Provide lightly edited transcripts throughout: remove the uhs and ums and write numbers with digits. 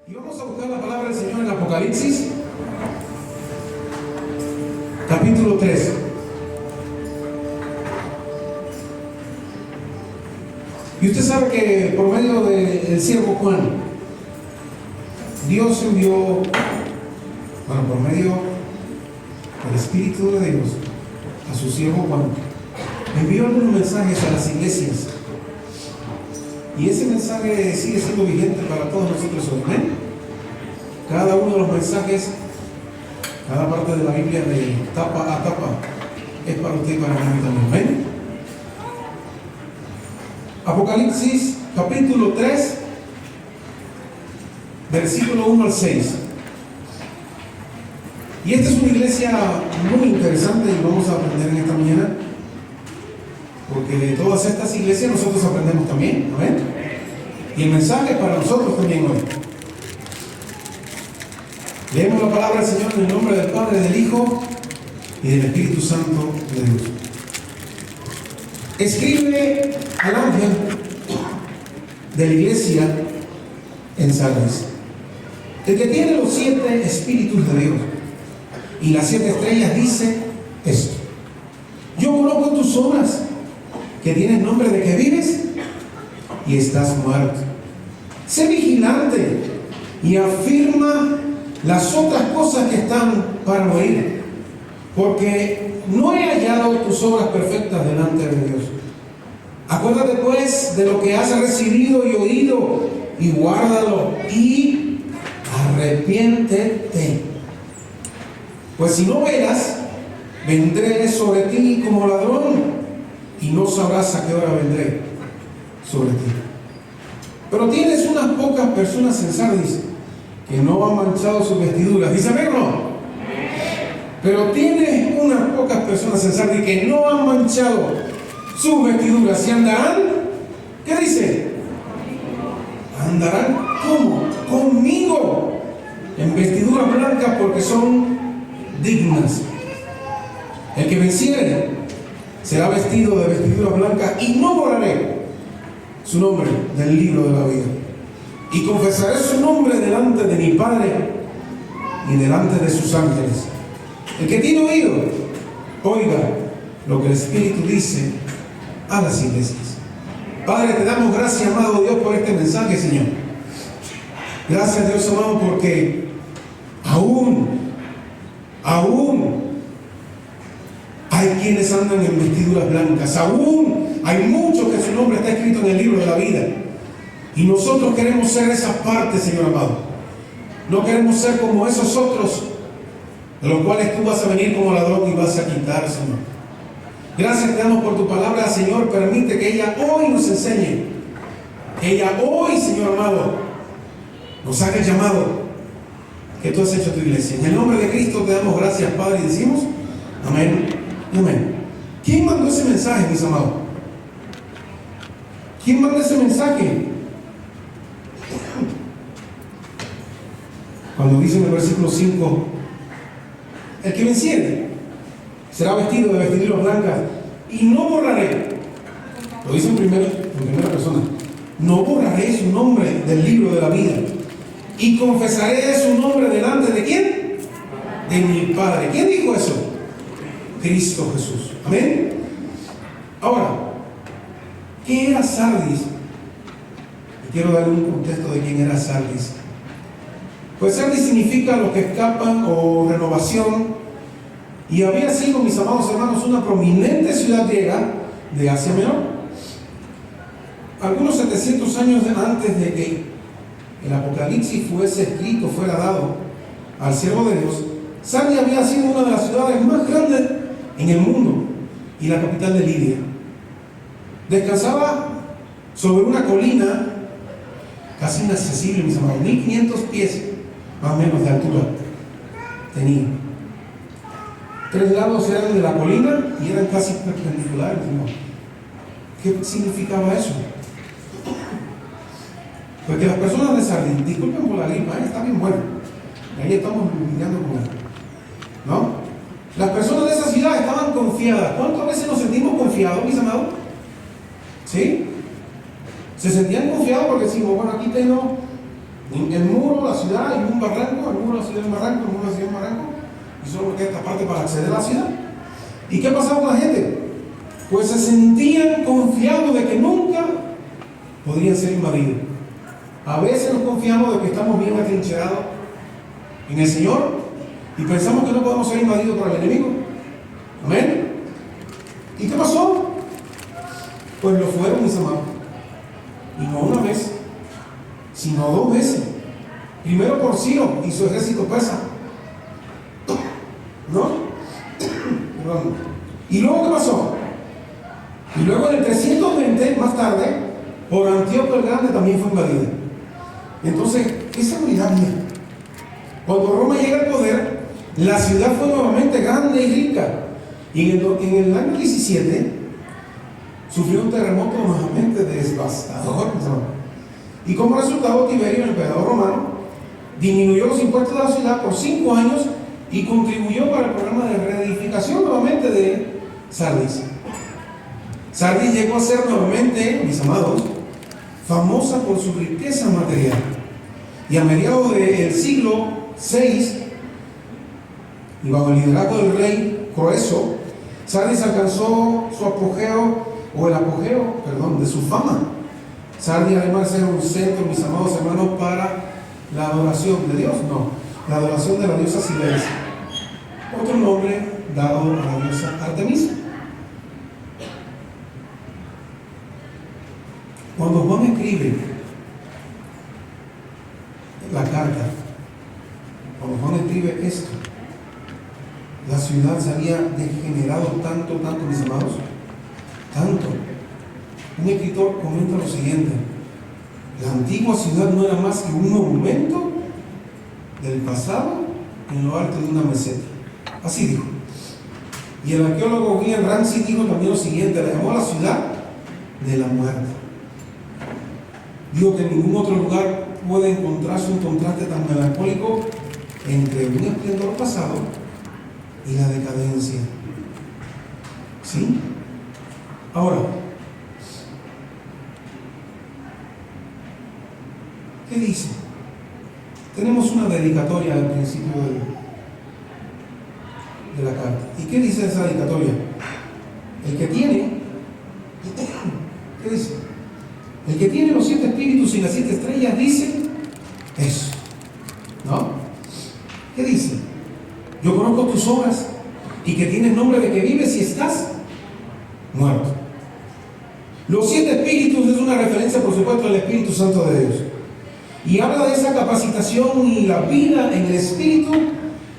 Y vamos a buscar la palabra del Señor en Apocalipsis, capítulo 3. Y usted sabe que por medio del siervo Juan, Dios envió, por medio del Espíritu de Dios, a su siervo Juan, envió algunos mensajes a las iglesias. Y ese mensaje sigue siendo vigente para todos nosotros hoy. ¿Amén? Cada uno de los mensajes, cada parte de la Biblia de tapa a tapa es para usted y para mí también. ¿Amén? Apocalipsis capítulo 3, versículo 1 al 6. Y esta es una iglesia muy interesante y vamos a aprender en esta mañana, porque de todas estas iglesias nosotros aprendemos también. ¿Amén? Y el mensaje para nosotros también hoy. Leemos la palabra del Señor en el nombre del Padre, del Hijo y del Espíritu Santo de Dios. Escribe al ángel de la iglesia en Sardis, el que tiene los 7 espíritus de Dios y las 7 estrellas, dice esto: yo conozco tus obras, que tienes nombre de que vives y estás muerto. Sé vigilante y afirma las otras cosas que están para morir, porque no he hallado tus obras perfectas delante de Dios. Acuérdate pues de lo que has recibido y oído, y guárdalo, y arrepiéntete. Pues si no veras, vendré sobre ti como ladrón, y no sabrás a qué hora vendré sobre ti. Pero tienes unas pocas personas en Sardis que no han manchado sus vestiduras. ¿Dice amén o no? Pero tienes unas pocas personas en Sardis que no han manchado sus vestiduras. ¿Y andarán? ¿Qué dice? Andarán ¿cómo? Conmigo en vestiduras blancas, porque son dignas. El que venciere será vestido de vestiduras blancas, y no borraré su nombre del libro de la vida, y confesaré su nombre delante de mi Padre y delante de sus ángeles. El que tiene oído, oiga lo que el Espíritu dice a las iglesias. Padre, te damos gracias, amado Dios, por este mensaje, Señor. Gracias, Dios amado, porque aún hay quienes andan en vestiduras blancas. Aún hay muchos que su nombre está escrito en el libro de la vida. Y nosotros queremos ser esa parte, Señor amado. No queremos ser como esos otros, de los cuales tú vas a venir como ladrón y vas a quitar, Señor. Gracias te damos por tu palabra, Señor. Permite que ella hoy nos enseñe. Que ella hoy, Señor amado, nos haga el llamado que tú has hecho a tu iglesia. En el nombre de Cristo te damos gracias, Padre, y decimos amén y amén. ¿Quién mandó ese mensaje, mis amados? ¿Quién mandó ese mensaje? Cuando dice en el versículo 5, el que venciere será vestido de vestiduras blancas, y no borraré, lo dice en primera persona, no borraré su nombre del libro de la vida, y confesaré su nombre delante de ¿quién? De mi Padre. ¿Quién dijo eso? Cristo Jesús. Amén. Ahora, ¿qué era Sardis? Y quiero darle un contexto de quién era Sardis. Pues Sardis significa los que escapan o renovación, y había sido, mis amados hermanos, una prominente ciudad griega de Asia Menor. Algunos 700 años antes de que el Apocalipsis fuese escrito, fuera dado al siervo de Dios, Sardis había sido una de las ciudades más grandes en el mundo y la capital de Lidia. Descansaba sobre una colina casi inaccesible, mis amados, 1500 pies más o menos de altura tenía. 3 lados eran de la colina y eran casi perpendiculares, ¿no? ¿Qué significaba eso? Porque las personas de Sardis, disculpen por la gripa, está bien bueno, ahí estamos lidiando con él, ¿no? Las personas de esa ciudad estaban confiadas. ¿Cuántas veces nos sentimos confiados, mis amados? ¿Sí? Se sentían confiados porque decimos, bueno, aquí tengo el muro, ciudad y un barranco, algunos de la ciudad hay un barranco, algunos de la ciudad hay un barranco, y solo queda esta parte para acceder a la ciudad. ¿Y qué pasaba con la gente? Pues se sentían confiados de que nunca podrían ser invadidos. A veces nos confiamos de que estamos bien atrincherados en el Señor y pensamos que no podemos ser invadidos por el enemigo. Amén. ¿Y qué pasó? Pues lo fueron, mis amados. Y no una vez, sino 2 veces. Primero por Ciro y su ejército persa. ¿No? Perdón. ¿Y luego qué pasó? Y luego en el 320, más tarde, por Antíoco el Grande también fue invadida. Entonces, ¿qué seguridad había? Cuando Roma llega al poder, la ciudad fue nuevamente grande y rica. Y en el año 17 sufrió un terremoto nuevamente devastador. Y como resultado, Tiberio, el emperador romano, disminuyó los impuestos de la ciudad por 5 años y contribuyó para el programa de reedificación nuevamente de Sardis. Sardis llegó a ser nuevamente, mis amados, famosa por su riqueza material. Y a mediados del siglo VI, y bajo el liderazgo del rey Croeso, Sardis alcanzó su apogeo, o el apogeo, perdón, de su fama. Sardis, además de ser un centro, mis amados hermanos, para la adoración de Dios, no, la adoración de la diosa Cibeles, otro nombre dado a la diosa Artemisa. Cuando Juan escribe la carta, cuando Juan escribe esto, la ciudad se había degenerado tanto, mis amados, tanto. Un escritor comenta lo siguiente: la antigua ciudad no era más que un monumento del pasado en lo alto de una meseta. Así dijo. Y el arqueólogo William Ramsey dijo también lo siguiente: le llamó a la ciudad de la muerte. Digo que en ningún otro lugar puede encontrarse un contraste tan melancólico entre un esplendor pasado y la decadencia. ¿Sí? Ahora, ¿qué dice? Tenemos una dedicatoria al principio de la carta. ¿Y qué dice esa dedicatoria? El que tiene, ¿qué dice? El que tiene los 7 espíritus y las 7 estrellas dice eso, ¿no? ¿Qué dice? Yo conozco tus obras y que tienes nombre de que vives y estás muerto. Los 7 espíritus es una referencia, por supuesto, al Espíritu Santo de Dios. Y habla de esa capacitación y la vida en el Espíritu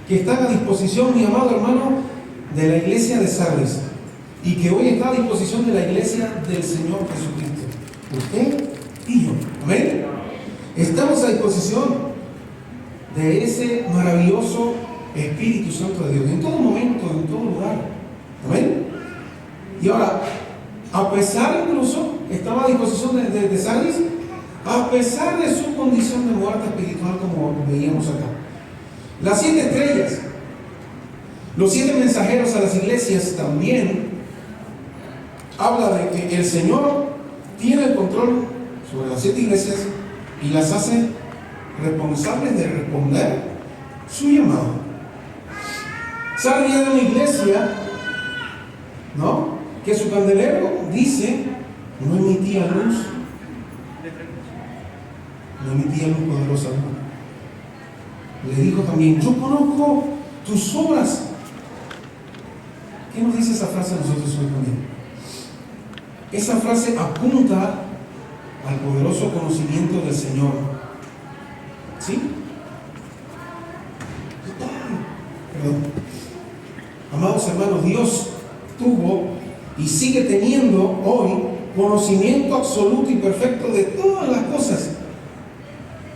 que está a disposición, mi amado hermano, de la iglesia de Sardis y que hoy está a disposición de la iglesia del Señor Jesucristo. Usted y yo. Amén. Estamos a disposición de ese maravilloso Espíritu Santo de Dios en todo momento, en todo lugar. Amén. Y ahora, a pesar incluso, estaba a disposición de Sardis, a pesar de su condición de muerte espiritual, como veíamos acá. Las 7 estrellas, los 7 mensajeros a las iglesias también habla de que el Señor tiene el control sobre las 7 iglesias y las hace responsables de responder su llamado. Sardis era una iglesia, ¿no?, que su candelero, dice, no emitía luz poderosa. Le dijo también: yo conozco tus obras. ¿Qué nos dice esa frase a nosotros hoy también? Esa frase apunta al poderoso conocimiento del Señor. ¿Sí? Perdón. Amados hermanos, Dios tuvo y sigue teniendo hoy conocimiento absoluto y perfecto de todas las cosas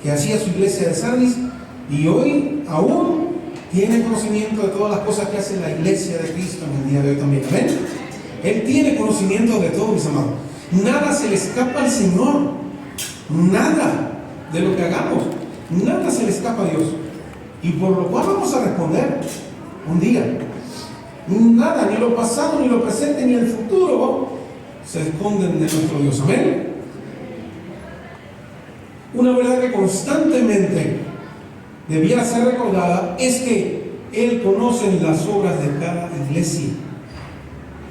que hacía su iglesia de Sardis, y hoy aún tiene conocimiento de todas las cosas que hace la iglesia de Cristo en el día de hoy también. ¿Amén? Él tiene conocimiento de todo, mis amados. Nada se le escapa al Señor. Nada de lo que hagamos, nada se le escapa a Dios. Y por lo cual vamos a responder un día. Nada, ni lo pasado, ni lo presente, ni el futuro se esconden de nuestro Dios. Amén. Una verdad que constantemente debiera ser recordada es que Él conoce las obras de cada iglesia.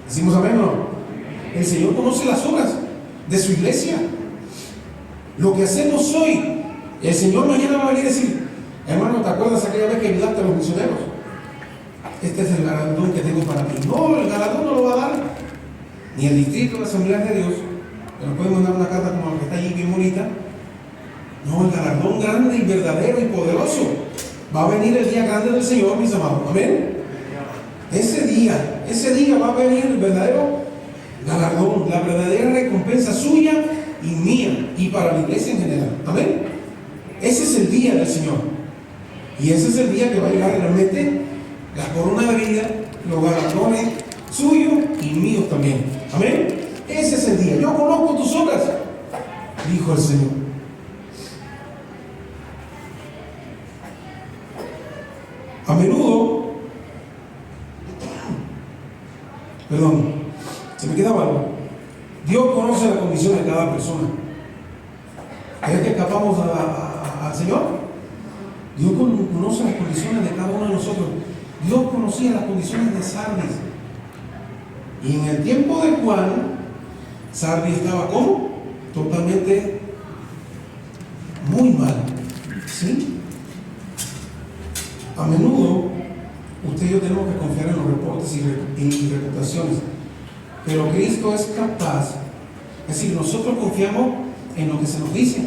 ¿Decimos amén o no? El Señor conoce las obras de su iglesia. Lo que hacemos hoy, el Señor mañana va a venir a decir: hermano, ¿te acuerdas aquella vez que ayudaste a los misioneros? Este es el galardón que tengo para ti. No, el galardón no lo va a dar ni el distrito de la Asamblea de Dios, que nos puede mandar una carta como la que está allí bien bonita. No, el galardón grande y verdadero y poderoso va a venir el día grande del Señor, mis amados. Amén. Ese día va a venir el verdadero galardón, la verdadera recompensa suya y mía, y para la iglesia en general. Amén. Ese es el día del Señor. Y ese es el día que va a llegar realmente la corona de vida, los galardones suyos y míos también. Amén. Ese es el día. Yo conozco tus obras, dijo el Señor. A menudo, se me quedaba algo. Dios conoce la condición de cada persona. ¿Es que escapamos al Señor? Dios conoce las condiciones de cada uno de nosotros. Dios conocía las condiciones de Sardis. Y en el tiempo de Juan, Sardis estaba ¿cómo? Totalmente muy mal. ¿Sí? A menudo, usted y yo tenemos que confiar en los reportes y reputaciones. Pero Cristo es capaz. Es decir, nosotros confiamos en lo que se nos dice.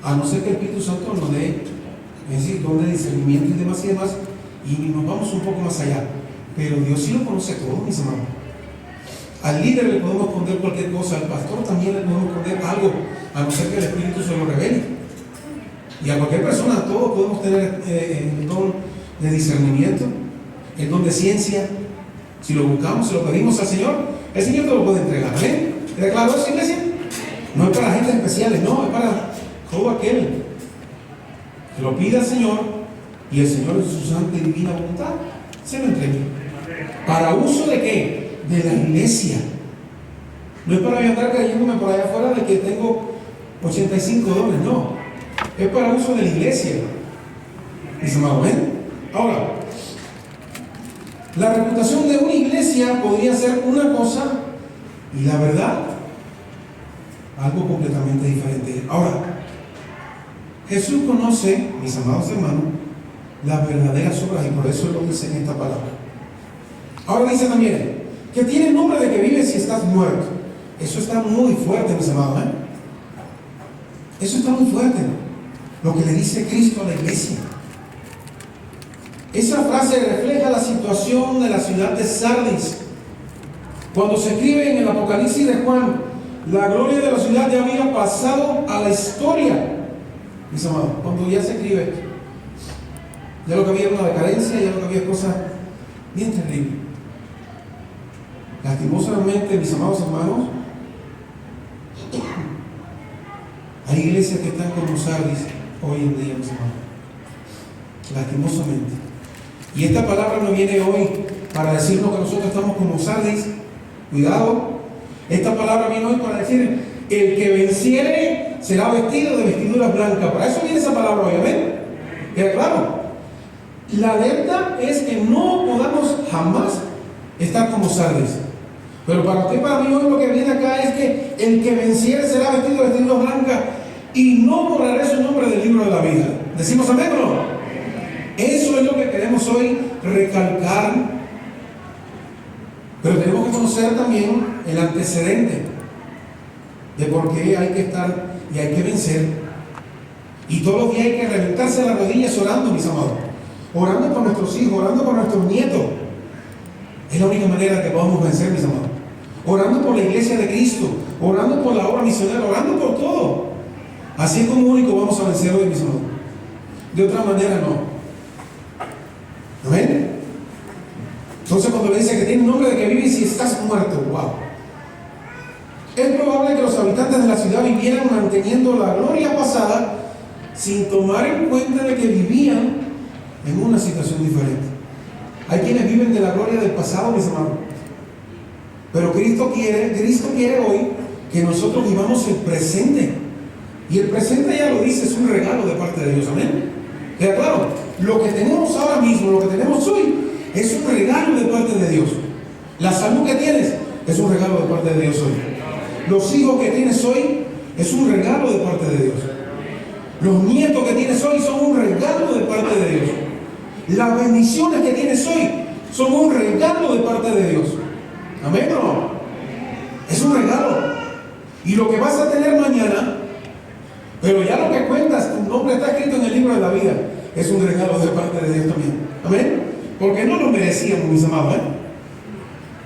A no ser que el Espíritu Santo nos dé, es decir, don de discernimiento y demás, y nos vamos un poco más allá. Pero Dios sí lo conoce todo, mis hermanos. Al líder le podemos esconder cualquier cosa, al pastor también le podemos esconder algo, a no ser que el Espíritu se lo revele. Y a cualquier persona, todos podemos tener el don de discernimiento, el don de ciencia. Si lo buscamos, si lo pedimos al Señor, el Señor te lo puede entregar. ¿Amén? ¿Queda claro eso, iglesia? No es para gente especiales, no, es para todo aquel que lo pida al Señor y el Señor en su santa y divina voluntad se lo entregue. ¿Para uso de qué? De la iglesia. No es para andar creyéndome por allá afuera de que tengo 85 dones, no. Es para uso de la iglesia. Dice, amado, ¿ven? Ahora, la reputación de una iglesia podría ser una cosa y la verdad algo completamente diferente. Ahora, Jesús conoce, mis amados hermanos, las verdaderas obras y por eso lo dice en esta palabra. Ahora dice también que tiene nombre de que vives si estás muerto. Eso está muy fuerte, mis amados, ¿eh? Eso está muy fuerte. Lo que le dice Cristo a la iglesia. Esa frase refleja la situación de la ciudad de Sardis. Cuando se escribe en el Apocalipsis de Juan, la gloria de la ciudad ya había pasado a la historia. Mis amados, cuando ya se escribe, ya lo que había era una decadencia, ya lo que había cosas bien terribles. Lastimosamente, mis amados hermanos, hay iglesias que están como Sardis hoy en día, mis hermanos. Lastimosamente. Y esta palabra no viene hoy para decirnos que nosotros estamos como Sardis. Cuidado. Esta palabra viene hoy para decir: el que venciere será vestido de vestiduras blancas. Para eso viene esa palabra, obviamente. ¿Queda claro? La alerta es que no podamos jamás estar como Sardis. Pero para usted y para mí hoy lo que viene acá es que el que venciere será vestido de vestiduras blancas y no borraré su nombre del libro de la vida. ¿Decimos amén o no? Eso es lo que queremos hoy recalcar. Pero tenemos que conocer también el antecedente de por qué hay que estar y hay que vencer. Y todos los días hay que reventarse las rodillas orando, mis amados. Orando por nuestros hijos, orando por nuestros nietos. Es la única manera que podamos vencer, mis amados. Orando por la iglesia de Cristo, orando por la obra misionera, orando por todo. Así es como único vamos a vencer hoy, mis amados. De otra manera no. ¿Amén? Entonces cuando le dice que tiene nombre de que vives si estás muerto, wow. Es probable que los habitantes de la ciudad vivieran manteniendo la gloria pasada sin tomar en cuenta de que vivían en una situación diferente. Hay quienes viven de la gloria del pasado, mis hermanos. Pero Cristo quiere hoy que nosotros vivamos el presente. Y el presente, ya lo dice, es un regalo de parte de Dios. Amén. ¿Queda claro? Lo que tenemos ahora mismo, lo que tenemos hoy, es un regalo de parte de Dios. La salud que tienes es un regalo de parte de Dios hoy. Los hijos que tienes hoy es un regalo de parte de Dios. Los nietos que tienes hoy son un regalo de parte de Dios. Las bendiciones que tienes hoy son un regalo de parte de Dios. Amén, ¿o no? Es un regalo. Y lo que vas a tener mañana, pero ya lo que cuentas, tu nombre está escrito en el libro de la vida, es un regalo de parte de Dios también. Amén. Porque no lo merecíamos, mis amados,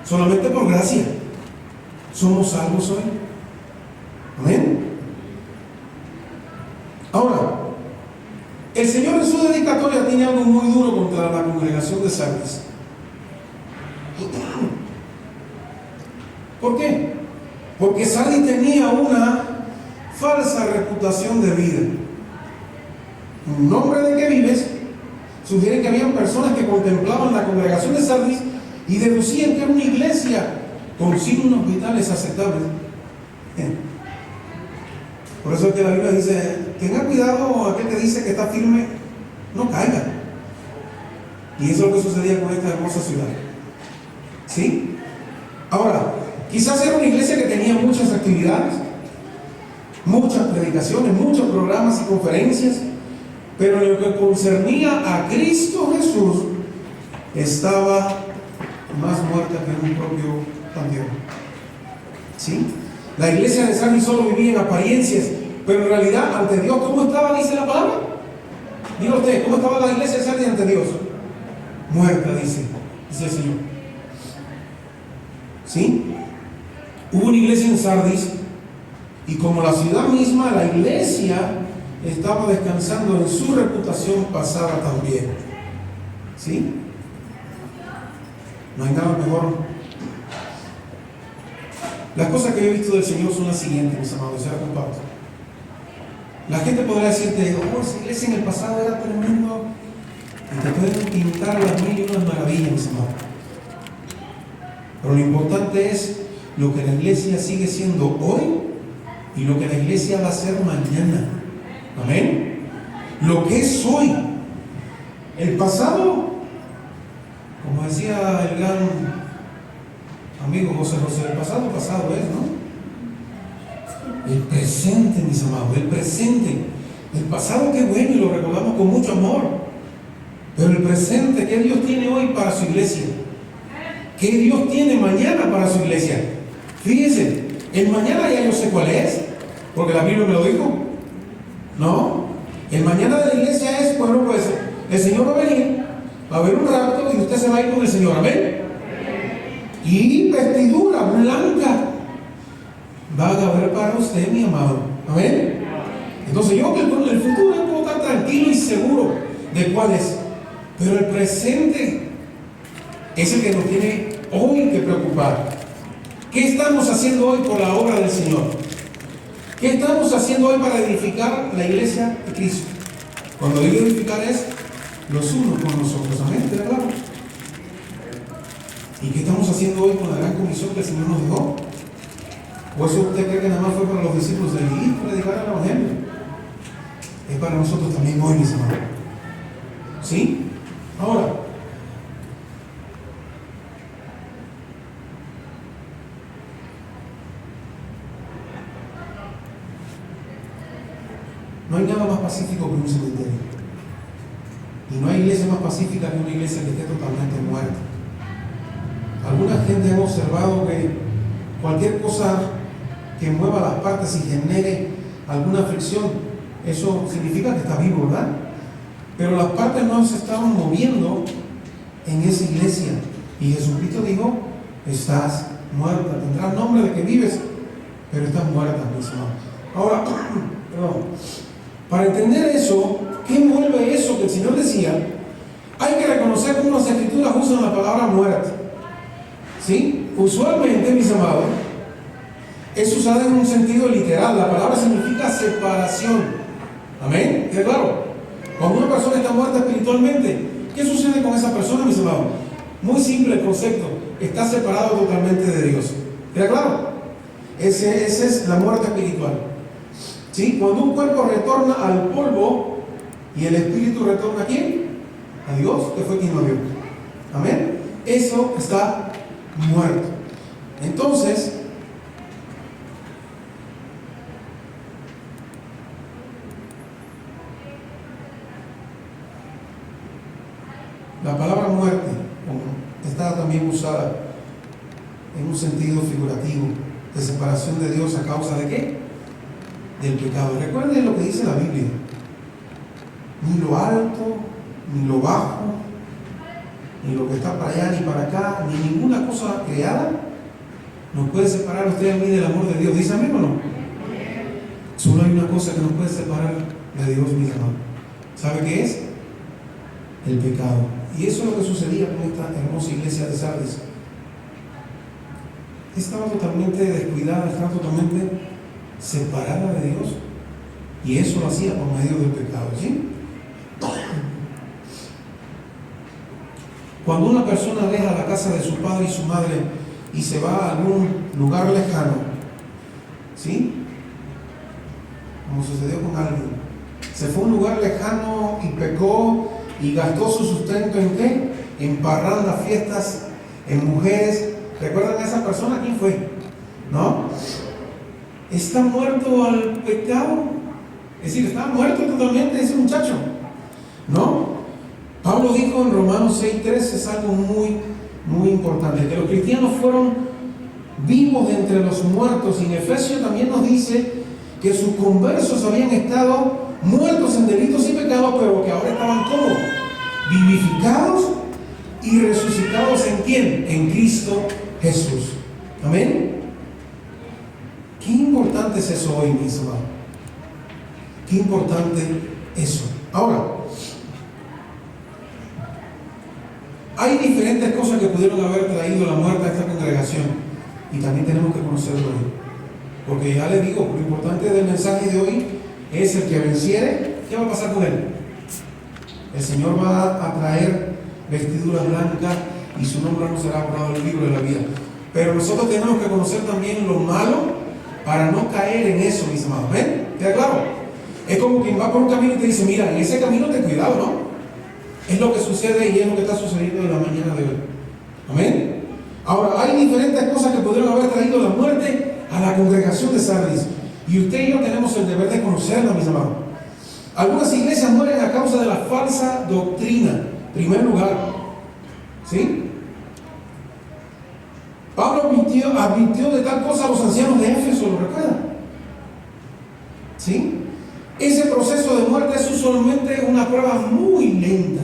solamente por gracia somos salvos hoy. Amén. Ahora, el Señor en su dedicatoria tiene algo muy duro contra la congregación de Sardis. ¿Por qué? Porque Sardis tenía una falsa reputación de vida. En nombre de que vives, sugiere que habían personas que contemplaban la congregación de Sardis y deducían que era una iglesia con signos vitales aceptables. Por eso es que la Biblia dice: tenga cuidado aquel que dice que está firme, no caiga. Y eso es lo que sucedía con esta hermosa ciudad. ¿Sí? Ahora, quizás era una iglesia que tenía muchas actividades, muchas predicaciones, muchos programas y conferencias, pero en lo que concernía a Cristo Jesús, estaba más muerta que un propio panteón. ¿Sí? La iglesia de Sardis solo vivía en apariencias, pero en realidad ante Dios, ¿cómo estaba? Dice la palabra. Diga usted, ¿cómo estaba la iglesia de Sardis ante Dios? Muerta, dice el Señor. ¿Sí? Hubo una iglesia en Sardis, y como la ciudad misma, la iglesia estaba descansando en su reputación pasada también. ¿Sí? No hay nada mejor. Las cosas que yo he visto del Señor son las siguientes, mis amados, se las comparto. La gente podrá decirte: oh, esa iglesia en el pasado era tremendo, y te pueden pintar las mil y unas maravillas, mis amados. Pero lo importante es lo que la iglesia sigue siendo hoy y lo que la iglesia va a ser mañana. Amén. Lo que es hoy. El pasado, como decía el gran amigo José, el pasado es, ¿no? El presente, mis amados, el presente. El pasado, qué bueno, y lo recordamos con mucho amor. Pero el presente, ¿qué Dios tiene hoy para su iglesia? ¿Qué Dios tiene mañana para su iglesia? Fíjense, el mañana ya yo sé cuál es, porque la Biblia me lo dijo. No, el mañana de la iglesia es, bueno, pues el Señor va a venir, va a haber un rapto y usted se va a ir con el Señor. Amén. Y vestidura blanca va a haber para usted, mi amado. Amén. Entonces yo que el futuro puedo estar tranquilo y seguro de cuál es, pero el presente es el que nos tiene hoy que preocupar. ¿Qué estamos haciendo hoy por la obra del Señor? ¿Qué estamos haciendo hoy para edificar la iglesia de Cristo? Cuando digo edificar es los unos con nosotros. Amén. ¿Está claro? ¿Y qué estamos haciendo hoy con la gran comisión que el Señor nos dejó? ¿O eso usted cree que nada más fue para los discípulos de ir a predicar el Evangelio? Es para nosotros también hoy, mis hermanos. ¿Sí? Ahora, no hay nada más pacífico que un cementerio. Y no hay iglesia más pacífica que una iglesia que esté totalmente muerta. Alguna gente ha observado que cualquier cosa que mueva las partes y genere alguna fricción, eso significa que está vivo, ¿verdad? Pero las partes no se estaban moviendo en esa iglesia. Y Jesucristo dijo: estás muerta, tendrás nombre de que vives, pero estás muerta, mis hermanos. Ahora, perdón. Para entender eso, ¿qué envuelve eso que el Señor decía? Hay que reconocer cómo las Escrituras usan la palabra muerte. ¿Sí? Usualmente, mis amados, es usada en un sentido literal. La palabra significa separación. Amén. ¿Queda claro? Cuando una persona está muerta espiritualmente, ¿qué sucede con esa persona, mis amados? Muy simple el concepto. Está separado totalmente de Dios. ¿Queda claro? Esa es la muerte espiritual. ¿Sí? Cuando un cuerpo retorna al polvo, Y el espíritu retorna ¿a quién? A Dios, que fue quien lo dio. Amén. Eso está muerto. Entonces, la palabra muerte está también usada en un sentido figurativo de separación de Dios a causa de ¿qué? Del pecado. Recuerden lo que dice la Biblia. Ni lo alto, ni lo bajo, ni lo que está para allá, ni para acá, ni ninguna cosa creada nos puede separar a usted y a mí del amor de Dios. ¿Dice amén o no? Solo hay una cosa que nos puede separar de Dios, mis hermanos. ¿Sabe qué es? El pecado. Y eso es lo que sucedía con esta hermosa iglesia de Sardis. Estaba totalmente descuidada, estaba totalmente separada de Dios. Y eso lo hacía por medio del pecado, ¿sí? Cuando una persona deja la casa de su padre y su madre y se va a algún lugar lejano, ¿sí? Como sucedió con alguien, se fue a un lugar lejano y pecó y gastó su sustento ¿en qué? En parrandas, fiestas, en mujeres. ¿Recuerdan a esa persona? ¿Quién fue? ¿No? Está muerto al pecado. Es decir, está muerto totalmente ese muchacho, ¿no? Pablo dijo en Romanos 6:3, es algo muy, muy importante, que los cristianos fueron vivos de entre los muertos. Y en Efesios también nos dice que sus conversos habían estado muertos en delitos y pecados, pero que ahora estaban como vivificados y resucitados ¿en quién? En Cristo Jesús. Amén. Qué importante es eso hoy, mis hermanos. Qué importante eso. Ahora, hay diferentes cosas que pudieron haber traído la muerte a esta congregación y también tenemos que conocerlo hoy. Porque ya les digo, lo importante del mensaje de hoy es el que venciere. ¿Qué va a pasar con él? El Señor va a traer vestiduras blancas y su nombre no será borrado del libro de la vida. Pero nosotros tenemos que conocer también lo malo para no caer en eso, mis amados. ¿Ven? ¿Queda claro? Es como quien va por un camino y te dice, mira, en ese camino ten cuidado, ¿no? Es lo que sucede y es lo que está sucediendo en la mañana de hoy. Amén. Ahora, hay diferentes cosas que pudieron haber traído la muerte a la congregación de Sardis. Y usted y yo tenemos el deber de conocerla, mis amados. Algunas iglesias mueren a causa de la falsa doctrina, en primer lugar. ¿Sí? Pablo advirtió de tal cosa a los ancianos de Éfeso, ¿lo recuerdan? ¿Sí? Ese proceso de muerte es usualmente una prueba muy lenta.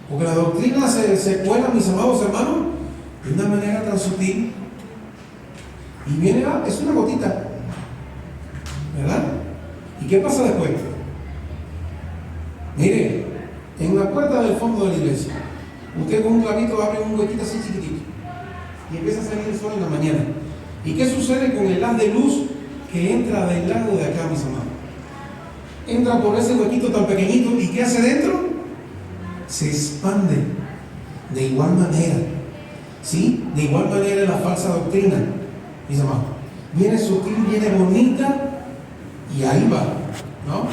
Porque la doctrina se cuela, mis amados hermanos, de una manera tan sutil. Y viene, es una gotita, ¿verdad? ¿Y qué pasa después? Mire, en la puerta del fondo de la iglesia, usted con un clavito abre un huequito así chiquitito y empieza a salir el sol en la mañana. ¿Y qué sucede con el haz de luz que entra del lado de acá, mis amados? Entra por ese huequito tan pequeñito y ¿qué hace dentro? Se expande de igual manera, ¿sí? De igual manera la falsa doctrina, mis amados. Viene sutil, viene bonita y ahí va, ¿no?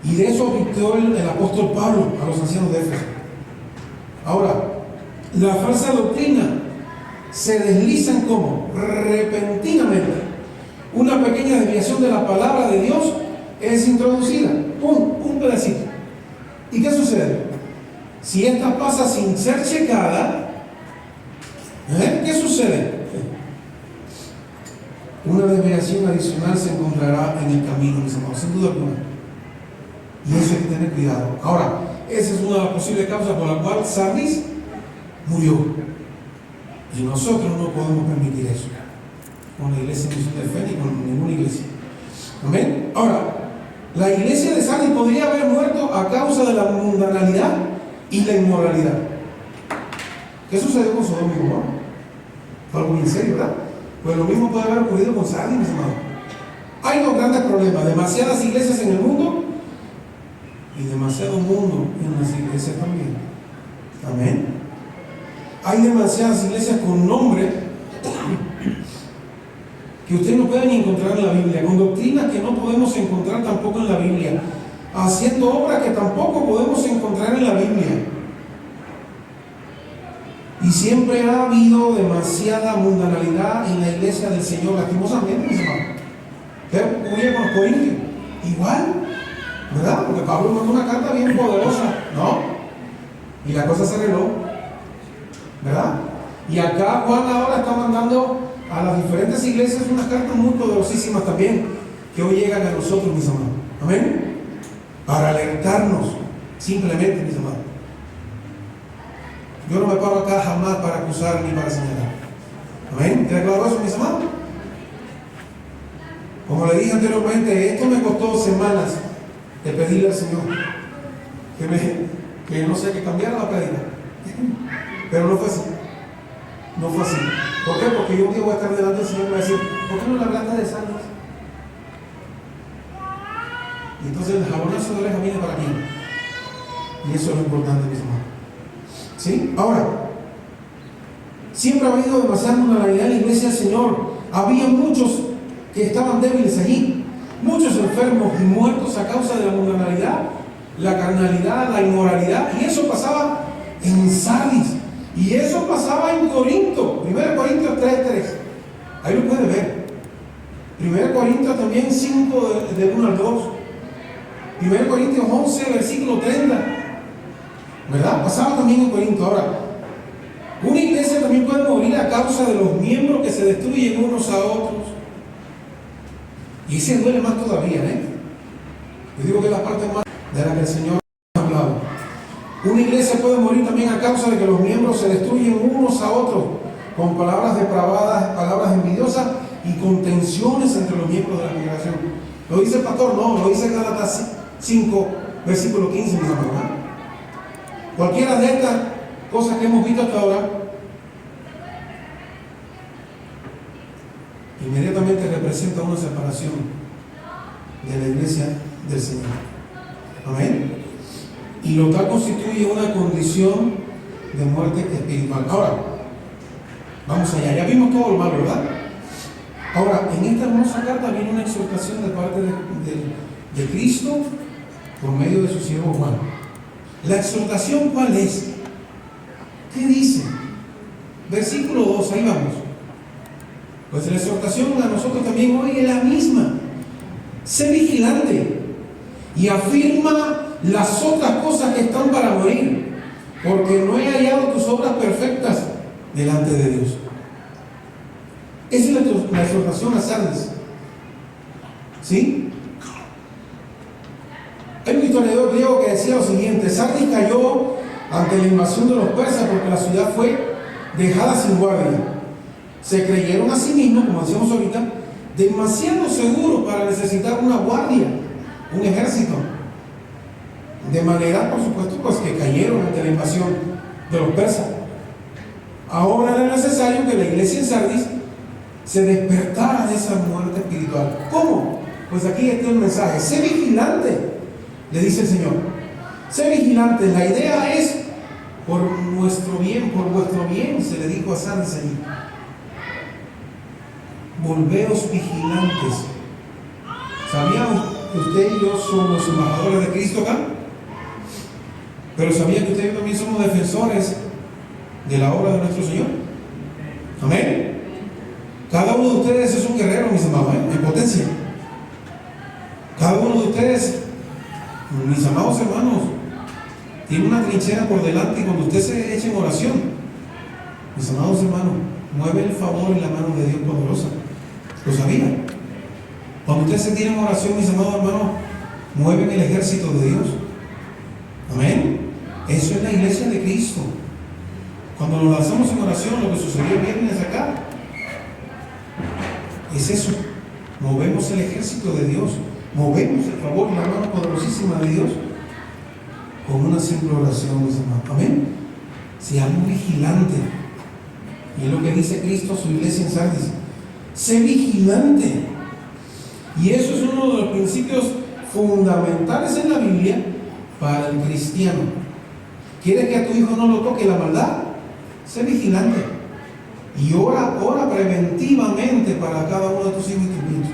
Y de eso advirtió el apóstol Pablo a los ancianos de Éfeso. Ahora, la falsa doctrina se deslizan como repentinamente. Una pequeña desviación de la palabra de Dios es introducida, un pedacito. ¿Y qué sucede? Si esta pasa sin ser checada, ¿qué sucede? Una desviación adicional se encontrará en el camino, mis amados, sin duda alguna. Y eso hay que tener cuidado. Ahora, esa es una de las posibles causas por la cual Sardis murió. Y nosotros no podemos permitir eso con la iglesia de Misión de Fe ni con ninguna iglesia. Amén. Ahora, la iglesia de Sardis podría haber muerto a causa de la mundanalidad y la inmoralidad. ¿Qué sucedió con Sodoma y Gomorra? Fue algo bien serio, ¿verdad? Pues lo mismo puede haber ocurrido con Sardis, mis hermanos. Hay dos grandes problemas: demasiadas iglesias en el mundo y demasiado mundo en las iglesias también. Amén. Hay demasiadas iglesias con nombre que usted no puede ni encontrar en la Biblia, con doctrinas que no podemos encontrar tampoco en la Biblia. haciendo obras que tampoco podemos encontrar en la Biblia. Y siempre ha habido demasiada mundanalidad en la iglesia del Señor, lastimosamente, mis hermanos. ¿Qué ocurría con los corintios? Igual, ¿verdad? Porque Pablo mandó una carta bien poderosa, ¿no? Y la cosa se arregló, ¿verdad? Y acá Juan ahora está mandando a las diferentes iglesias unas cartas muy poderosísimas también, que hoy llegan a nosotros, mis hermanos. Amén. Para alertarnos, simplemente, mis hermanos. Yo no me paro acá jamás para acusar ni para señalar. Amén. ¿Queda claro eso, mis hermanos? Como le dije anteriormente, esto me costó semanas de pedirle al Señor que no sé, que cambiara la prédica. Pero no fue así. No fue así. ¿Por qué? Porque yo un día voy a estar delante del Señor y voy a decir, ¿por qué no le hablaste de salvas? Y entonces el jabonazo de oreja viene para quién. Y eso es lo importante, mis hermanos. ¿Sí? Ahora, siempre ha habido demasiada mundanalidad en la iglesia del Señor. Había muchos que estaban débiles allí, muchos enfermos y muertos a causa de la mundanalidad, la carnalidad, la inmoralidad, y eso pasaba en Sardis, y eso pasaba en Corinto. 1 Corintios 3:3, ahí lo puede ver. 1 Corintios también 5 del 1 al 2, 1 Corintios 11 versículo 30, ¿verdad? Pasaba también en Corinto. Ahora, una iglesia también puede morir a causa de los miembros que se destruyen unos a otros. Y ese duele más todavía, ¿eh? Yo digo que es la parte más de la que el Señor ha hablado. Una iglesia puede morir también a causa de que los miembros se destruyen unos a otros con palabras depravadas, palabras envidiosas y contenciones entre los miembros de la congregación. ¿Lo dice el pastor? No, lo dice Gálatas 5, versículo 15, mis hermanos. Cualquiera de estas cosas que hemos visto hasta ahora inmediatamente representa una separación de la iglesia del Señor. Amén. Y lo tal constituye una condición de muerte espiritual. Ahora, vamos allá. Ya vimos todo lo malo, ¿verdad? Ahora, en esta hermosa carta viene una exhortación de parte de Cristo por medio de su siervo Juan. ¿La exhortación cuál es? ¿Qué dice? Versículo 2, ahí vamos. Pues la exhortación a nosotros también hoy es la misma. Sé vigilante y afirma las otras cosas que están para morir, porque no he hallado tus obras perfectas delante de Dios. Esa es la exhortación a Sardis. ¿Sí? Hay un historiador griego que decía lo siguiente: Sardis cayó ante la invasión de los persas porque la ciudad fue dejada sin guardia. Se creyeron a sí mismos, como decíamos ahorita, demasiado seguros para necesitar una guardia, un ejército. De manera, por supuesto, pues que cayeron ante la invasión de los persas. Ahora era necesario que la iglesia en Sardis se despertara de esa muerte espiritual. ¿Cómo? Pues aquí está el mensaje: sé vigilante, le dice el Señor. Sé vigilante. La idea es por nuestro bien, por vuestro bien, se le dijo a Sardis allí. Volveos vigilantes. ¿Sabían que usted y yo somos embajadores de Cristo acá? Pero ¿sabían que usted y yo también somos defensores de la obra de nuestro Señor? Amén. Cada uno de ustedes es un guerrero, mis amados, en potencia. Cada uno de ustedes, mis amados hermanos, tiene una trinchera por delante, y cuando usted se eche en oración, mis amados hermanos, mueve el favor y la mano de Dios poderosa. ¿Lo sabía? Cuando usted se tiene en oración, mis amados hermanos, mueven el ejército de Dios. Amén. Eso es la iglesia de Cristo. Cuando nos lanzamos en oración, lo que sucedió el viernes acá, es eso. Movemos el ejército de Dios, movemos el favor y la mano poderosísima de Dios con una simple oración, mis hermanos. Amén. Seamos vigilantes. Y es lo que dice Cristo a su iglesia en Sardis: sé vigilante. Y eso es uno de los principios fundamentales en la Biblia para el cristiano. ¿Quieres que a tu hijo no lo toque la maldad? Sé vigilante. Y ora preventivamente para cada uno de tus hijos y tus nietos.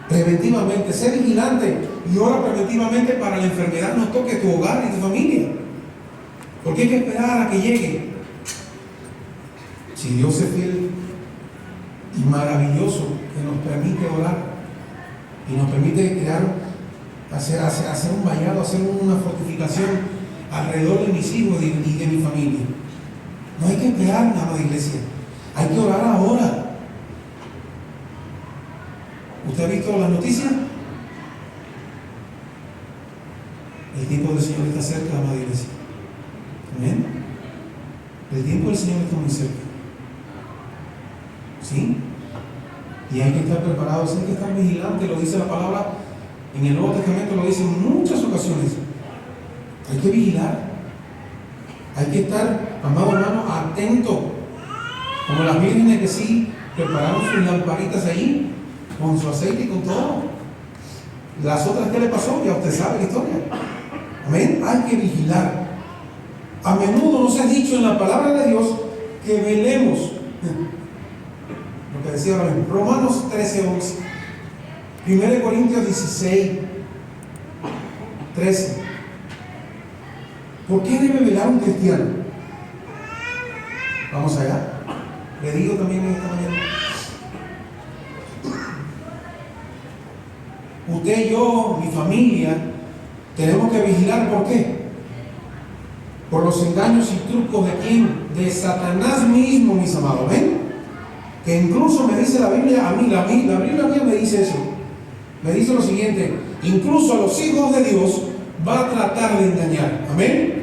Preventivamente, sé vigilante y ora preventivamente para la enfermedad no toque tu hogar y tu familia. Porque hay que esperar a que llegue. Si Dios es fiel y maravilloso, que nos permite orar y nos permite hacer un vallado, hacer una fortificación alrededor de mis hijos y de mi familia. No hay que esperar nada más, iglesia. Hay que orar ahora. ¿Usted ha visto las noticias? El tiempo del Señor está cerca, amada iglesia. Amén. El tiempo del Señor está muy cerca. ¿Sí? Y hay que estar preparados, hay que estar vigilantes, lo dice la palabra en el Nuevo Testamento, lo dice en muchas ocasiones. Hay que vigilar. Hay que estar, amado hermano, atento. Como las vírgenes que sí prepararon sus lamparitas allí, con su aceite y con todo. Las otras, ¿qué le pasó? Ya usted sabe la historia. Amén. Hay que vigilar. A menudo nos ha dicho en la palabra de Dios que velemos. Lo que decía ahora mismo. Romanos 13:11. 1 Corintios 16:13. ¿Por qué debe velar un cristiano? Vamos allá. Le digo también en esta mañana. Usted, yo, mi familia, tenemos que vigilar. ¿Por qué? Por los engaños y trucos de quién? De Satanás mismo, mis amados. ¿Ven? Que incluso me dice la Biblia, a mí, la Biblia mía me dice eso. Me dice lo siguiente: incluso a los hijos de Dios va a tratar de engañar. Amén.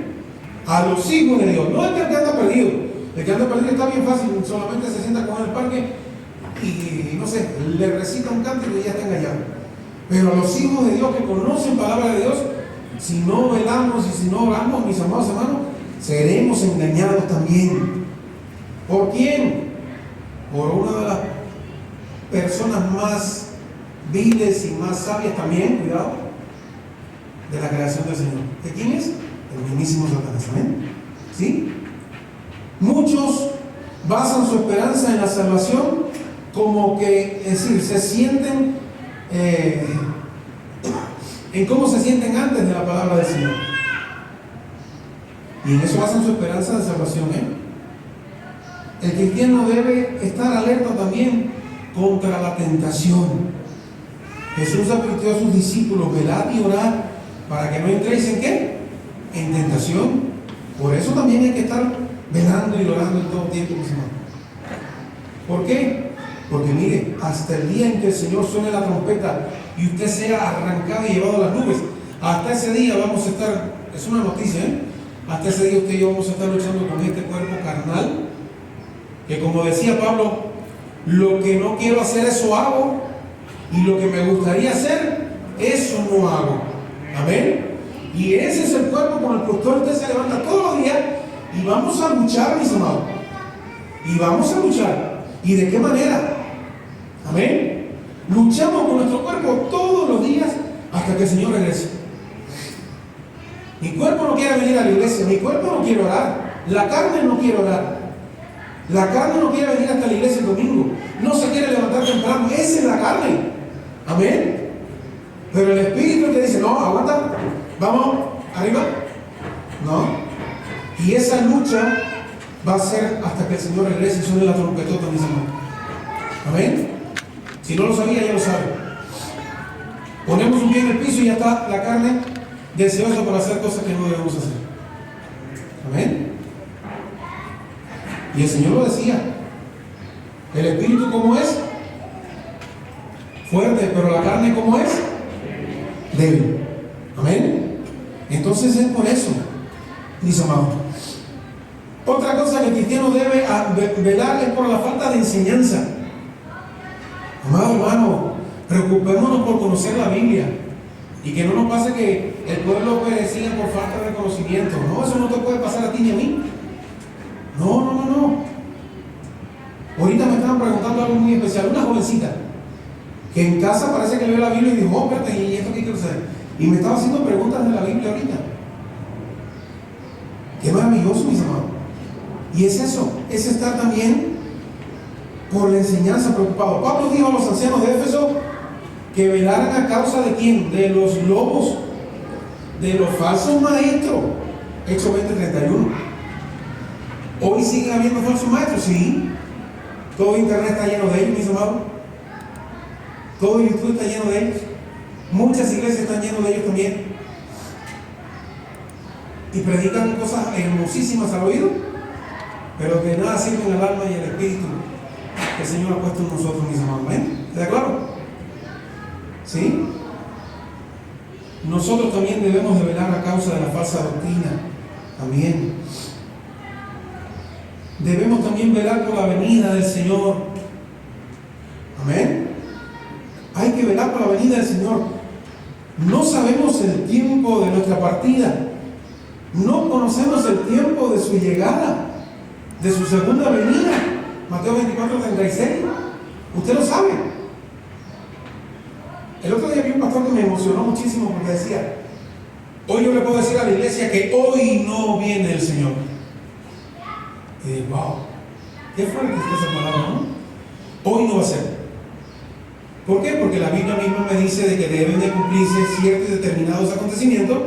A los hijos de Dios. No es que el que anda perdido. El que anda perdido está bien fácil. Solamente se sienta con el parque y no sé, le recita un cántico y ya está engañado. Pero a los hijos de Dios que conocen palabra de Dios, si no velamos y si no oramos, mis amados hermanos, seremos engañados también. ¿Por quién? Por una de las personas más viles y más sabias también, cuidado, de la creación del Señor. ¿De quién es? El mismísimo Satanás. ¿Amén? ¿Sí? Muchos basan su esperanza en la salvación como que, es decir, se sienten en cómo se sienten antes de la palabra del Señor. Y en eso basan su esperanza de salvación. El cristiano debe estar alerta también contra la tentación. Jesús advirtió a sus discípulos: velad y orad para que no entréis ¿en qué? En tentación. Por eso también hay que estar velando y orando en todo tiempo, mis hermanos. ¿Por qué? Porque mire, hasta el día en que el Señor suene la trompeta y usted sea arrancado y llevado a las nubes, hasta ese día vamos a estar, es una noticia, hasta ese día usted y yo vamos a estar luchando con este cuerpo carnal, que como decía Pablo, lo que no quiero hacer, eso hago, y lo que me gustaría hacer, eso no hago. Amén. Y ese es el cuerpo con el que usted se levanta todos los días y vamos a luchar, mis amados. Y vamos a luchar. ¿Y de qué manera? Amén. Luchamos con nuestro cuerpo todos los días hasta que el Señor regrese. Mi cuerpo no quiere venir a la iglesia, mi cuerpo no quiere orar, la carne no quiere orar, la carne no quiere venir hasta la iglesia el domingo, no se quiere levantar temprano. Esa es la carne. Amén. Pero el espíritu que dice: no, aguanta, vamos, arriba. No. Y esa lucha va a ser hasta que el Señor regrese y suene la trompetota, mis hermanos. Amén. Si no lo sabía, ya lo sabe. Ponemos un pie en el piso y ya está la carne deseosa por hacer cosas que no debemos hacer. Amén. Y el Señor lo decía: el espíritu, ¿cómo es? Fuerte, pero la carne, ¿cómo es? Débil. Amén. Entonces es por eso, mis amados. Otra cosa que el cristiano debe velar es por la falta de enseñanza. Amado hermano, preocupémonos por conocer la Biblia y que no nos pase que el pueblo perecía por falta de conocimiento. No, eso no te puede pasar a ti ni a mí. No. Ahorita me estaban preguntando algo muy especial. Una jovencita que en casa parece que leyó la Biblia y dijo: oh, espérate, ¿y esto qué quiero saber? Y me estaba haciendo preguntas de la Biblia ahorita. Qué maravilloso, mis amados. Y es eso, es estar también por la enseñanza preocupado. Pablo dijo a los ancianos de Éfeso que velaran a causa de quién, de los lobos, de los falsos maestros. Hechos 20:31. Hoy siguen habiendo falsos maestros, sí. Todo internet está lleno de ellos, mis amados. Todo YouTube está lleno de ellos. Muchas iglesias están llenas de ellos también. Y predican cosas hermosísimas al oído, pero que nada sirven al alma y al espíritu que el Señor ha puesto en nosotros, mis amados. ¿Ven? ¿Está claro? ¿Sí? Nosotros también debemos de velar a causa de la falsa doctrina. También. Debemos también velar por la venida del Señor. Amén. Hay que velar por la venida del Señor. No sabemos el tiempo de nuestra partida. No conocemos el tiempo de su llegada, de su segunda venida. Mateo 24:36. Usted lo sabe. El otro día vi un pastor que me emocionó muchísimo porque decía: hoy yo le puedo decir a la iglesia que hoy no viene el Señor. Wow, qué fuerte está esa palabra, ¿no? Hoy no va a ser. ¿Por qué? Porque la Biblia misma me dice de que deben de cumplirse ciertos y determinados acontecimientos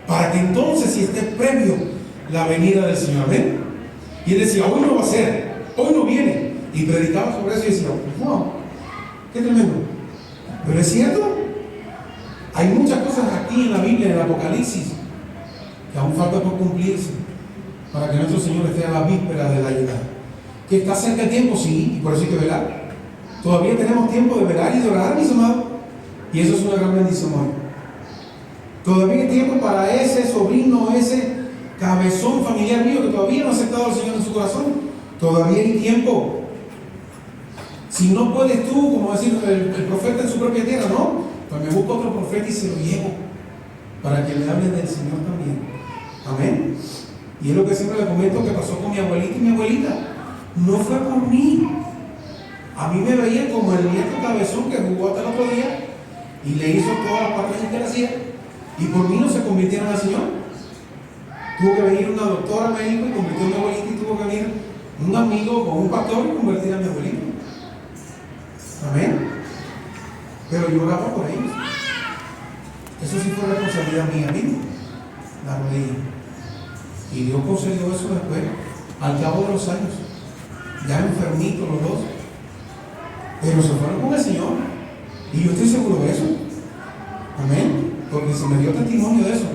para que entonces si esté previo la venida del Señor. ¿Ven? Y él decía: hoy no va a ser, hoy no viene. Y predicaba sobre eso y decía: wow, qué tremendo. Pero es cierto, hay muchas cosas aquí en la Biblia, en el Apocalipsis, que aún falta por cumplirse para que nuestro Señor esté a la víspera de la llegada. ¿Que está cerca el tiempo? Sí, y por eso hay que velar. Todavía tenemos tiempo de velar y de orar, mis amados, y eso es una gran bendición hoy. Todavía hay tiempo para ese sobrino, ese cabezón familiar mío que todavía no ha aceptado al Señor en su corazón. Todavía hay tiempo. Si no puedes tú, como decir el profeta en su propia tierra, no, pues me busco otro profeta y se lo llevo para que le hable del Señor también. Amén. Y es lo que siempre le comento que pasó con mi abuelita y mi abuelita. No fue por mí. A mí me veían como el nieto cabezón que jugó hasta el otro día y le hizo todas las partes que le hacía. Y por mí no se convirtieron al Señor. Tuvo que venir una doctora médico y convirtió a mi abuelita, y tuvo que venir un amigo o un pastor y convertir a mi abuelito. Amén. Pero yo oraba por ellos. Eso sí fue responsabilidad mía misma, la rodilla. Y Dios concedió eso después, al cabo de los años, ya enfermitos los dos, pero se fueron con el Señor. Y yo estoy seguro de eso. Amén. Porque se me dio testimonio de eso.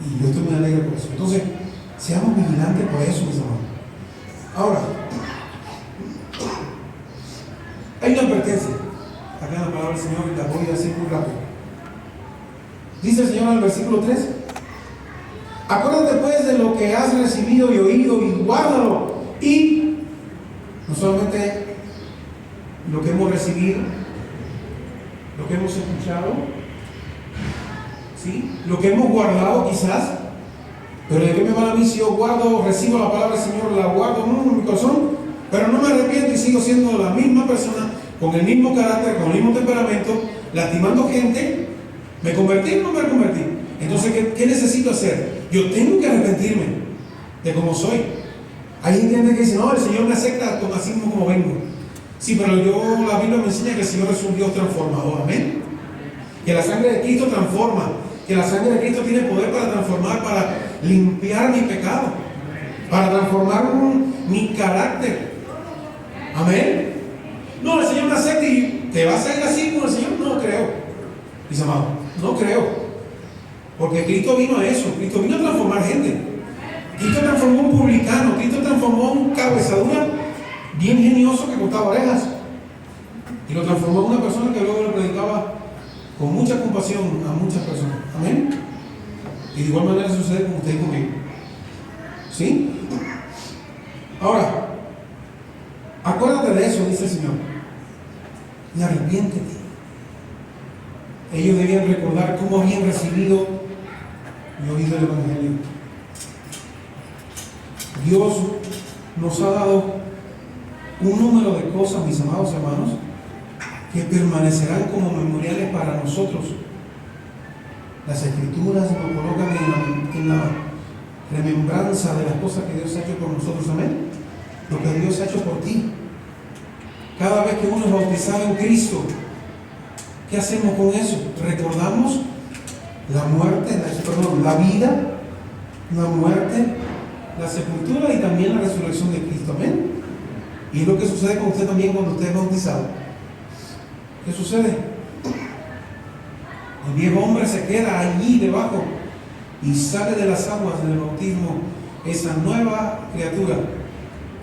Y yo estoy muy alegre por eso. Entonces, seamos vigilantes por eso, mis hermanos. Ahora, hay una advertencia acá en la palabra del Señor y la voy a decir muy rápido. Dice el Señor en el versículo 3: acuérdate pues de lo que has recibido y oído y guárdalo. Y no solamente lo que hemos recibido, lo que hemos escuchado, ¿sí? Lo que hemos guardado quizás, pero ¿de qué me vale a mí si yo guardo, recibo la palabra del Señor, la guardo en mi corazón, pero no me arrepiento y sigo siendo la misma persona, con el mismo carácter, con el mismo temperamento, lastimando gente? ¿Me convertí o no me convertí? Entonces, ¿qué necesito hacer? Yo tengo que arrepentirme de cómo soy. Hay gente que dice: no, el Señor me acepta así mismo como vengo. Sí, pero la Biblia me enseña que el Señor es un Dios transformador. Amén. Que la sangre de Cristo transforma, que la sangre de Cristo tiene poder para transformar, para limpiar mi pecado, para transformar mi carácter. Amén. No, el Señor me acepta y te vas a ir así con el Señor. No creo, mis amados, no creo. Porque Cristo vino a eso, Cristo vino a transformar gente. Cristo transformó a un publicano, Cristo transformó a un cabezadura bien genioso que cortaba orejas, y lo transformó en una persona que luego le predicaba con mucha compasión a muchas personas. Amén. Y de igual manera sucede con usted y conmigo. ¿Sí? Ahora, acuérdate de eso, dice el Señor, y arrepiéntete. Ellos debían recordar cómo habían recibido y oído el Evangelio. Dios nos ha dado un número de cosas, mis amados hermanos, que permanecerán como memoriales para nosotros. Las Escrituras nos colocan en la remembranza de las cosas que Dios ha hecho por nosotros. Amén. Lo que Dios ha hecho por ti. Cada vez que uno es bautizado en Cristo, ¿Qué hacemos con eso? Recordamos la muerte, la vida, la muerte, la sepultura y también la resurrección de Cristo. Amén. Y es lo que sucede con usted también cuando usted es bautizado. ¿Qué sucede? El viejo hombre se queda allí debajo y sale de las aguas del bautismo esa nueva criatura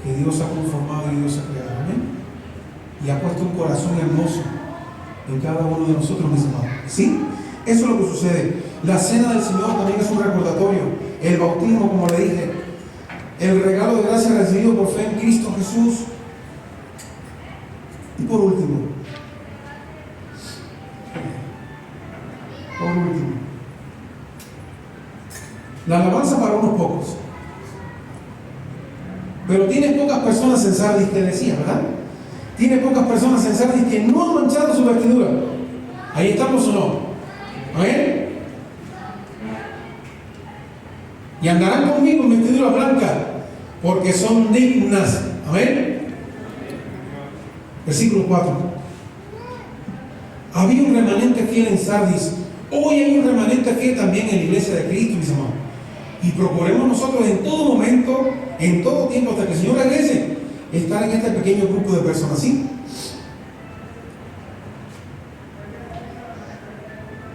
que Dios ha conformado y Dios ha creado. Amén. Y ha puesto un corazón hermoso en cada uno de nosotros, mis amados. ¿Sí? Eso es lo que sucede. La cena del Señor también es un recordatorio. El bautismo, como le dije, el regalo de gracia recibido por fe en Cristo Jesús. Y por último, la alabanza para unos pocos. Pero tiene pocas personas en Sardis, que decía, ¿verdad? Tiene pocas personas en Sardis que no han manchado su vestidura. Ahí estamos o no. ¿Amén? Y andarán conmigo en vestidura blanca, porque son dignas. Amén. Versículo 4. Había un remanente fiel en Sardis. Hoy hay un remanente fiel también en la iglesia de Cristo, mis amados. Y procuremos nosotros en todo momento, en todo tiempo, hasta que el Señor regrese, estar en este pequeño grupo de personas. ¿Sí?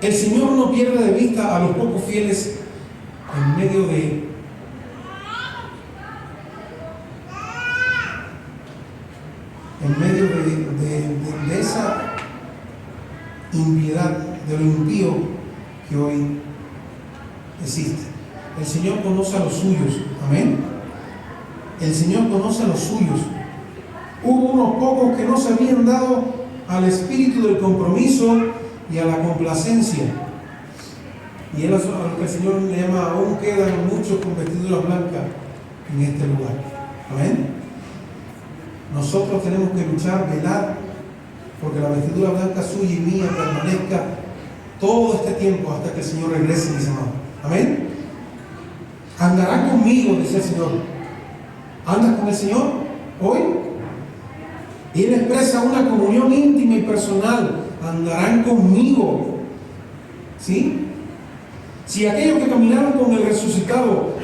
El Señor no pierde de vista a los pocos fieles en medio de esa impiedad, de lo impío que hoy existe. El Señor conoce a los suyos. Amén. El Señor conoce a los suyos. Hubo unos pocos que no se habían dado al espíritu del compromiso y a la complacencia. Y él, a lo que el Señor le llama, aún quedan muchos con vestidura blanca en este lugar. Amén. Nosotros tenemos que luchar, velar, porque la vestidura blanca suya y mía permanezca todo este tiempo hasta que el Señor regrese, mis amados. Amén. Andarán conmigo, dice el Señor. ¿Andas con el Señor hoy? Y Él expresa una comunión íntima y personal. Andarán conmigo. ¿Sí? Si aquellos que caminaron con el resucitado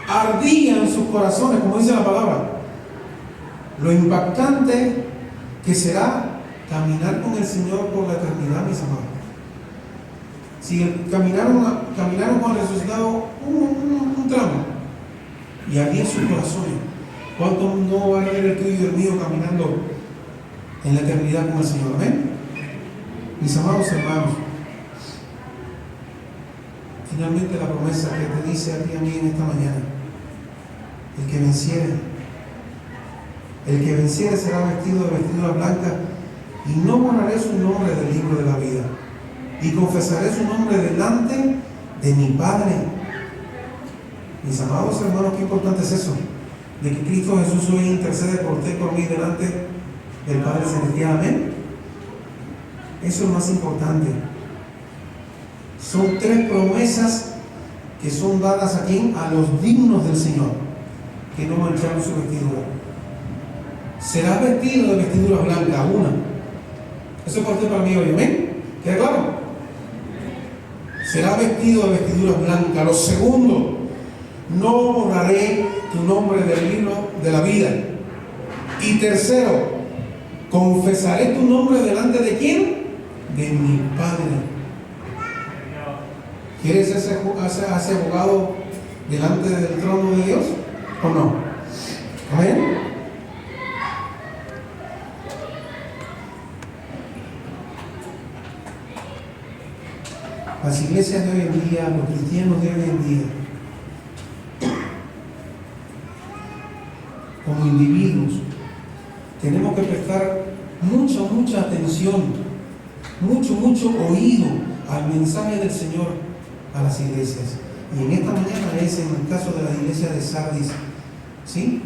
ardían sus corazones, como dice la palabra, lo impactante que será caminar con el Señor por la eternidad, mis amados. Si caminaron con el resucitado un tramo y ardían sus corazones, ¿cuánto no va a arder el tuyo y el mío caminando en la eternidad con el Señor? Amén. Mis amados hermanos, finalmente la promesa que te dice a ti y a mí en esta mañana: el que venciere será vestido de vestidura blanca, y no borraré su nombre del libro de la vida, y confesaré su nombre delante de mi Padre. Mis amados hermanos, qué importante es eso, de que Cristo Jesús hoy intercede por usted y por mí delante del Padre Celestial. Amén. Eso es más importante. Son 3 promesas que son dadas aquí a los dignos del Señor, que no mancharon su vestidura. Será vestido de vestidura blanca, una. Eso es para usted, para mí hoy. Amén. ¿Queda claro? Será vestido de vestidura blanca. Lo segundo, no borraré tu nombre del libro de la vida. Y tercero, confesaré tu nombre delante de ¿quién? De mi Padre. ¿Quieres ser ese abogado delante del trono de Dios o no? Amén. Las iglesias de hoy en día, los cristianos de hoy en día, como individuos, tenemos que prestar mucha atención, mucho oído al mensaje del Señor a las iglesias. Y en esta mañana es en el caso de la iglesia de Sardis. ¿Sí?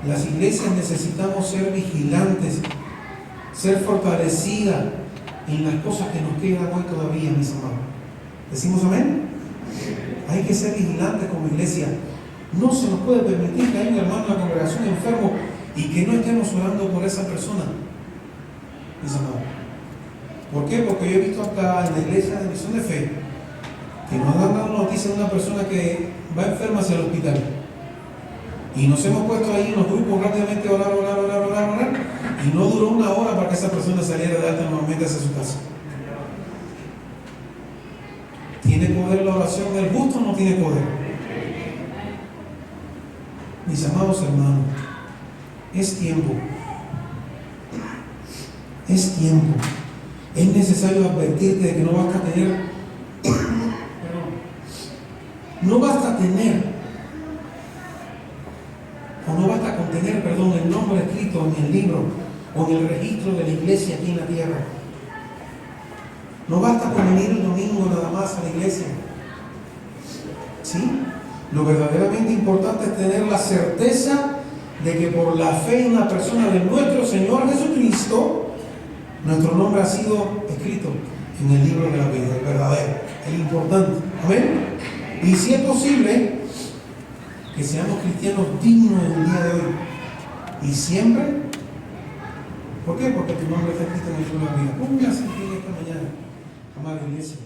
Las iglesias necesitamos ser vigilantes, ser fortalecidas en las cosas que nos quedan hoy todavía, mis amados. ¿Decimos amén? Hay que ser vigilantes como iglesia. No se nos puede permitir que haya un hermano en la congregación enfermo y que no estemos orando por esa persona, mis amados. ¿Por qué? Porque yo he visto acá en la iglesia de Misión de Fe que nos han dado noticia de una persona que va enferma hacia el hospital. Y nos hemos puesto ahí en los grupos rápidamente a orar, orar, orar, orar, orar. Y no duró una hora para que esa persona saliera de alta nuevamente hacia su casa. ¿Tiene poder la oración del justo o no tiene poder? Mis amados hermanos, es tiempo. Es tiempo. Es necesario advertirte de que no basta tener, no basta tener, o no basta con tener, perdón, el nombre escrito en el libro o en el registro de la iglesia aquí en la tierra. No basta con venir el domingo nada más a la iglesia. ¿Sí? Lo verdaderamente importante es tener la certeza de que por la fe en la persona de nuestro Señor Jesucristo, nuestro nombre ha sido escrito en el libro de la vida, el verdadero, el importante. Amén. Y si es posible, que seamos cristianos dignos en el día de hoy. Y siempre, ¿por qué? Porque tu nombre está escrito en el libro de la vida. Póngase en pie esta mañana, amada iglesia.